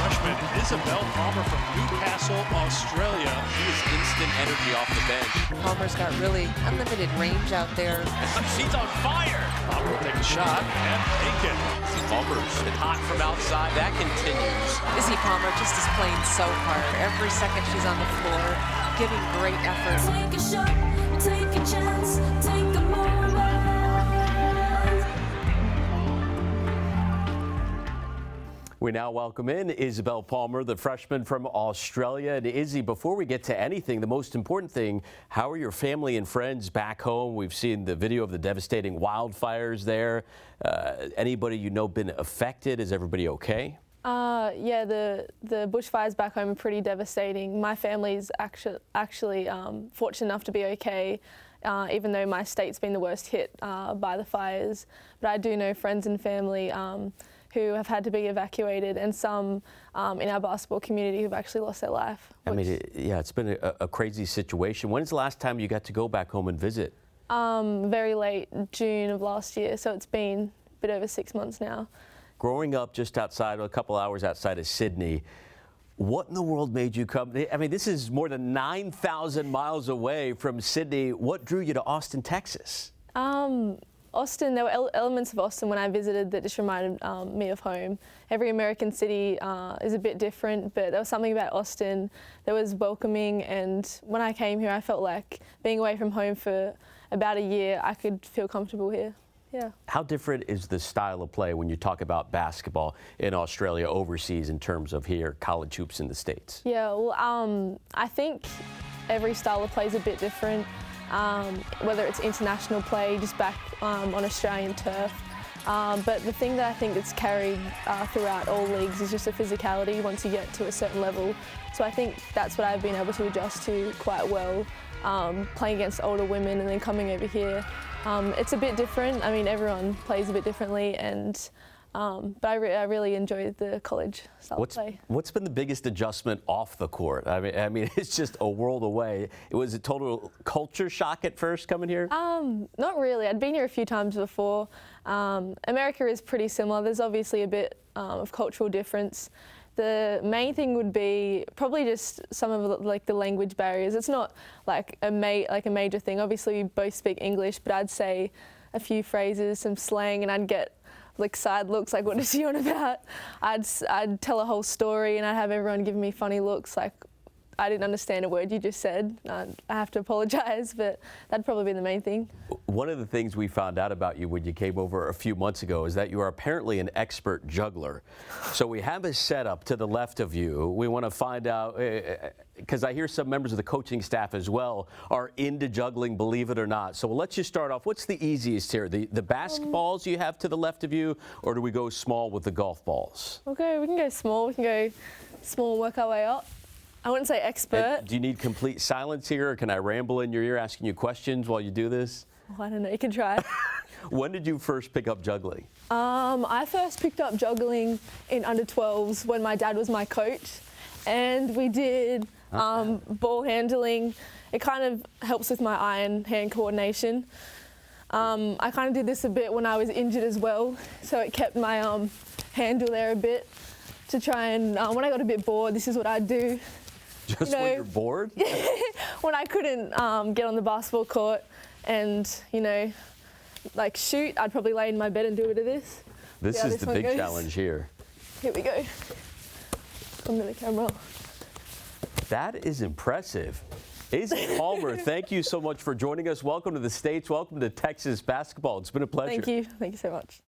Freshman Isabel Palmer from Newcastle, Australia. She is instant energy off the bench. Palmer's got really unlimited range out there. She's on fire. Palmer will take a shot and make it. Palmer's been hot from outside. That continues. Issy Palmer just is playing so hard. Every second she's on the floor, giving great effort. Take a shot, take a chance, take a moment. We now welcome in Isabel Palmer, the freshman from Australia. And Izzy, before we get to anything, the most important thing, how are your family and friends back home? We've seen the video of the devastating wildfires there. Anybody you know been affected? Is everybody okay? Yeah, the bushfires back home are pretty devastating. My family's actually fortunate enough to be okay, even though my state's been the worst hit by the fires. But I do know friends and family who have had to be evacuated, and some in our basketball community who've actually lost their life. I mean, yeah, it's been a crazy situation. When's the last time you got to go back home and visit? Very late June of last year, so it's been a bit over 6 months now. Growing up just outside, a couple hours outside of Sydney, what in the world made you come? I mean, this is more than 9,000 miles away from Sydney. What drew you to Austin, Texas? Austin, there were elements of Austin when I visited that just reminded me of home. Every American city is a bit different, but there was something about Austin that was welcoming, and when I came here I felt like being away from home for about a year, I could feel comfortable here. Yeah. How different is the style of play when you talk about basketball in Australia overseas in terms of here, college hoops in the States? Yeah, well, I think every style of play is a bit different. Whether it's international play, just back on Australian turf. But the thing that I think that's carried throughout all leagues is just the physicality once you get to a certain level. So I think that's what I've been able to adjust to quite well, playing against older women and then coming over here. It's a bit different. I mean, everyone plays a bit differently, and but I really enjoy the college style of play. What's been the biggest adjustment off the court? I mean, it's just a world away. It was a total culture shock at first coming here? Not really. I'd been here a few times before. America is pretty similar. There's obviously a bit of cultural difference. The main thing would be probably just some of the language barriers. It's not like a major thing. Obviously, we both speak English, but I'd say a few phrases, some slang, and I'd get side looks like, what is she on about? I'd tell a whole story and I'd have everyone giving me funny looks like I didn't understand a word you just said. I have to apologize, but that'd probably be the main thing. One of the things we found out about you when you came over a few months ago is that you are apparently an expert juggler. So we have a setup to the left of you. We want to find out, because I hear some members of the coaching staff as well are into juggling, believe it or not. So we'll let you start off. What's the easiest here? The basketballs you have to the left of you, or do we go small with the golf balls? Okay, we can go small. We can go small and work our way up. I wouldn't say expert. And do you need complete silence here, or can I ramble in your ear asking you questions while you do this? Oh, I don't know, you can try. When did you first pick up juggling? I first picked up juggling in under 12s when my dad was my coach, and we did ball handling. It kind of helps with my eye and hand coordination. I kind of did this a bit when I was injured as well, so it kept my handle there a bit to try and, when I got a bit bored, this is what I'd do. Just when you're bored? When I couldn't get on the basketball court and, shoot, I'd probably lay in my bed and do a bit of this. This is the big challenge here. Here we go. Under the camera. That is impressive. Issy Palmer, thank you so much for joining us. Welcome to the States. Welcome to Texas basketball. It's been a pleasure. Thank you. Thank you so much.